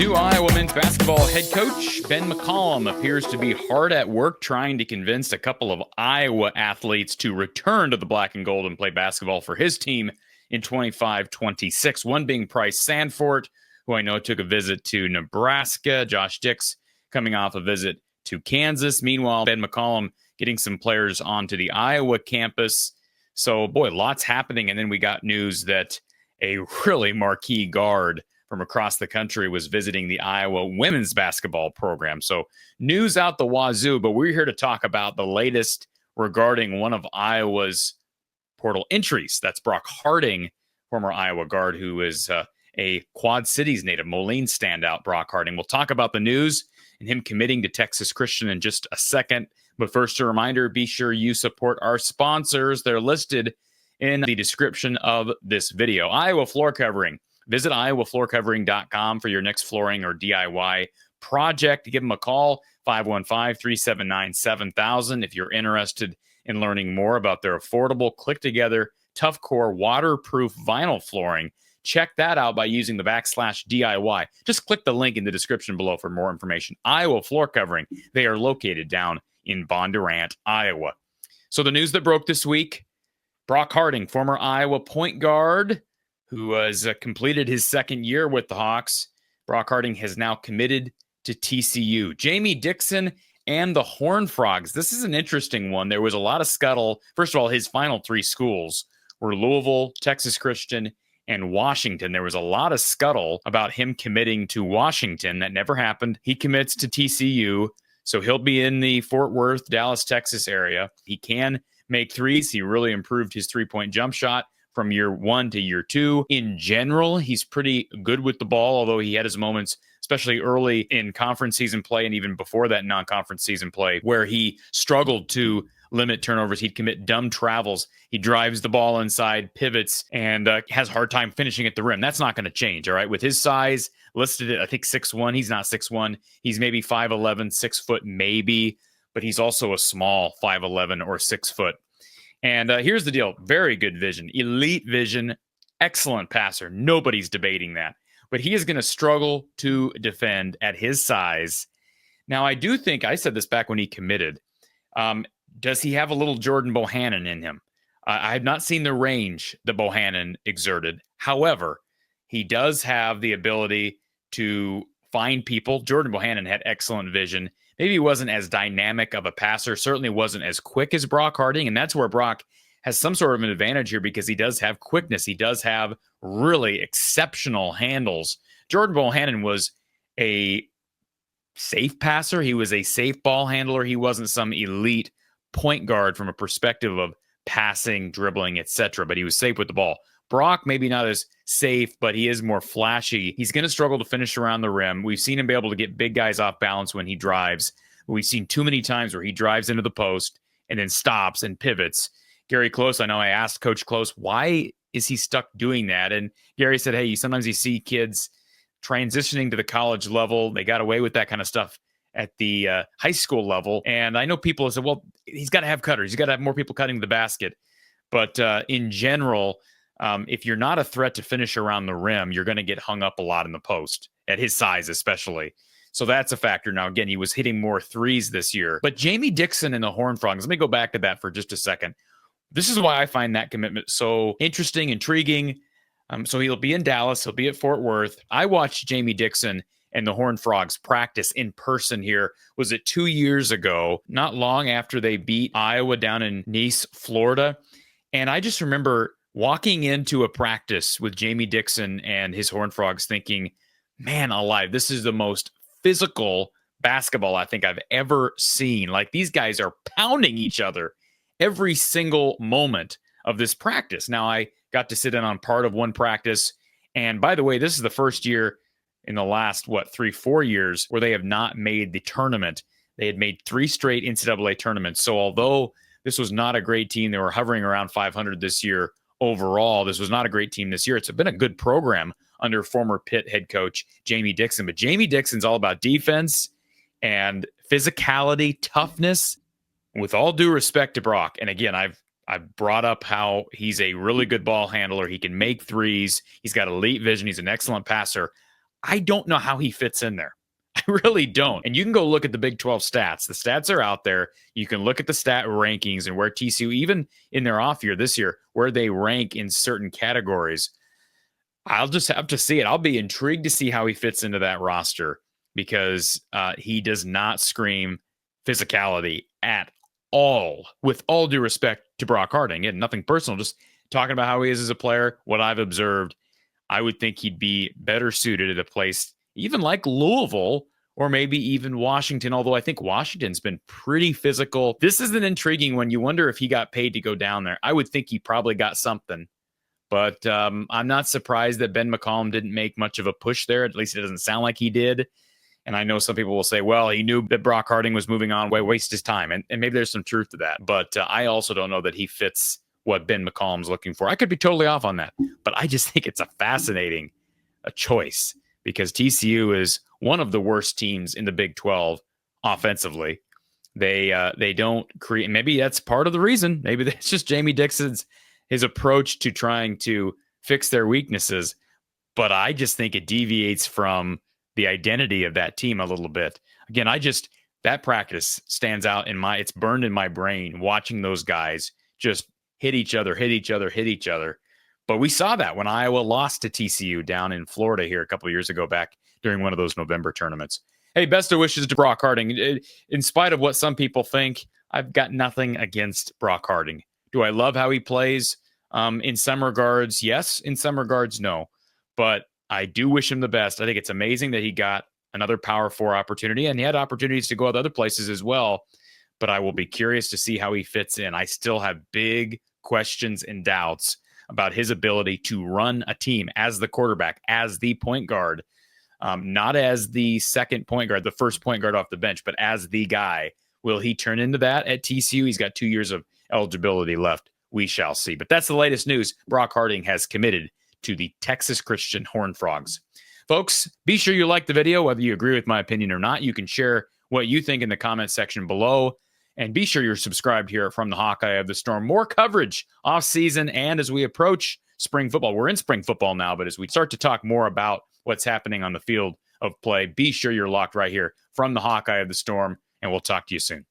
New Iowa men's basketball head coach Ben McCollum appears to be hard at work trying to convince a couple of Iowa athletes to return to the black and gold and play basketball for his team in 25-26. One being Price Sandfort, who I know took a visit to Nebraska. Josh Dix coming off a visit to Kansas. Meanwhile, Ben McCollum getting some players onto the Iowa campus. So, boy, lots happening. And then we got news that a really marquee guard from across the country was visiting the Iowa women's basketball program. So news out the wazoo, but we're here to talk about the latest regarding one of Iowa's portal entries. That's Brock Harding, former Iowa guard, who is a Quad Cities native, Moline standout Brock Harding. We'll talk about the news and him committing to Texas Christian in just a second. But first, a reminder, be sure you support our sponsors. They're listed in the description of this video. Iowa Floor Covering. Visit iowafloorcovering.com for your next flooring or DIY project. Give them a call, 515-379-7000. If you're interested in learning more about their affordable, click-together, tough core, waterproof vinyl flooring, check that out by using the /DIY. Just click the link in the description below for more information. Iowa Floor Covering. They are located down in Bondurant, Iowa. So the news that broke this week, Brock Harding, former Iowa point guard, who has completed his second year with the Hawks. Brock Harding has now committed to TCU. Jamie Dixon and the Horned Frogs. This is an interesting one. There was a lot of scuttle. First of all, his final three schools were Louisville, Texas Christian, and Washington. There was a lot of scuttle about him committing to Washington. That never happened. He commits to TCU, so he'll be in the Fort Worth, Dallas, Texas area. He can make threes. He really improved his three-point jump shot from year one to year two. In general, he's pretty good with the ball, although he had his moments, especially early in conference season play and even before that non-conference season play, where he struggled to limit turnovers. He'd commit dumb travels. He drives the ball inside, pivots, and has a hard time finishing at the rim. That's not going to change, all right? With his size, listed at, I think, 6'1". He's not 6'1". He's maybe 5'11", 6 foot maybe, but he's also a small 5'11" or 6 foot. And here's the deal. Very good vision, elite vision, excellent passer. Nobody's debating that. But he is going to struggle to defend at his size. Now, I do think, I said this back when he committed, does he have a little Jordan Bohannon in him? I have not seen the range that Bohannon exerted. However, he does have the ability to find people. Jordan Bohannon had excellent vision. Maybe he wasn't as dynamic of a passer, certainly wasn't as quick as Brock Harding, and that's where Brock has some sort of an advantage here because he does have quickness. He does have really exceptional handles. Jordan Bohannon was a safe passer. He was a safe ball handler. He wasn't some elite point guard from a perspective of passing, dribbling, etc., but he was safe with the ball. Brock, maybe not as safe, but he is more flashy. He's going to struggle to finish around the rim. We've seen him be able to get big guys off balance when he drives. We've seen too many times where he drives into the post and then stops and pivots. Gary Close, I know I asked Coach Close, why is he stuck doing that? And Gary said, hey, sometimes you see kids transitioning to the college level. They got away with that kind of stuff at the high school level. And I know people have said, well, he's got to have cutters. He's got to have more people cutting the basket. But in general, if you're not a threat to finish around the rim, you're going to get hung up a lot in the post, at his size especially. So that's a factor. Now, again, he was hitting more threes this year. But Jamie Dixon and the Horned Frogs, let me go back to that for just a second. This is why I find that commitment so interesting, intriguing. So he'll be in Dallas. He'll be at Fort Worth. I watched Jamie Dixon and the Horned Frogs practice in person here. Was it 2 years ago, not long after they beat Iowa down in Nice, Florida. And I just remember walking into a practice with Jamie Dixon and his Horned Frogs thinking, man alive, this is the most physical basketball I think I've ever seen. Like, these guys are pounding each other every single moment of this practice. Now, I got to sit in on part of one practice. And by the way, this is the first year in the last, 3-4 years where they have not made the tournament. They had made 3 straight NCAA tournaments. So although this was not a great team, they were hovering around 500 this year overall. This was not a great team this year. It's been a good program under former Pitt head coach Jamie Dixon. But Jamie Dixon's all about defense and physicality, toughness. With all due respect to Brock, and again, I've brought up how he's a really good ball handler. He can make threes. He's got elite vision. He's an excellent passer. I don't know how he fits in there. I really don't. And you can go look at the Big 12 stats. The stats are out there. You can look at the stat rankings and where TCU, even in their off year this year, where they rank in certain categories. I'll just have to see it. I'll be intrigued to see how he fits into that roster because he does not scream physicality at all, with all due respect to Brock Harding. And nothing personal, just talking about how he is as a player, what I've observed. I would think he'd be better suited at a place even like Louisville or maybe even Washington, although I think Washington's been pretty physical. This is an intriguing one. You wonder if he got paid to go down there. I would think he probably got something. But I'm not surprised that Ben McCollum didn't make much of a push there. At least it doesn't sound like he did. And I know some people will say, well, he knew that Brock Harding was moving on, waste his time. And maybe there's some truth to that. But I also don't know that he fits what Ben McCollum's looking for. I could be totally off on that. But I just think it's a fascinating choice because TCU is one of the worst teams in the Big 12 offensively. They don't create. Maybe that's part of the reason. Maybe that's just Jamie Dixon's his approach to trying to fix their weaknesses. But I just think it deviates from the identity of that team a little bit. Again, that practice stands out it's burned in my brain watching those guys just hit each other. But we saw that when Iowa lost to TCU down in Florida here a couple of years ago back during one of those November tournaments. Hey, best of wishes to Brock Harding. In spite of what some people think, I've got nothing against Brock Harding. Do I love how he plays? In some regards, yes. In some regards, no. But I do wish him the best. I think it's amazing that he got another Power 4 opportunity, and he had opportunities to go to other places as well. But I will be curious to see how he fits in. I still have big questions and doubts about his ability to run a team as the quarterback, as the point guard, not as the second point guard, the first point guard off the bench, but as the guy. Will he turn into that at TCU? He's got 2 years of eligibility left. We shall see. But that's the latest news. Brock Harding has committed to the Texas Christian Horned Frogs. Folks, be sure you like the video, whether you agree with my opinion or not. You can share what you think in the comment section below. And be sure you're subscribed here from the Hawkeye of the Storm. More coverage off season and as we approach spring football. We're in spring football now, but as we start to talk more about what's happening on the field of play, be sure you're locked right here from the Hawkeye of the Storm, and we'll talk to you soon.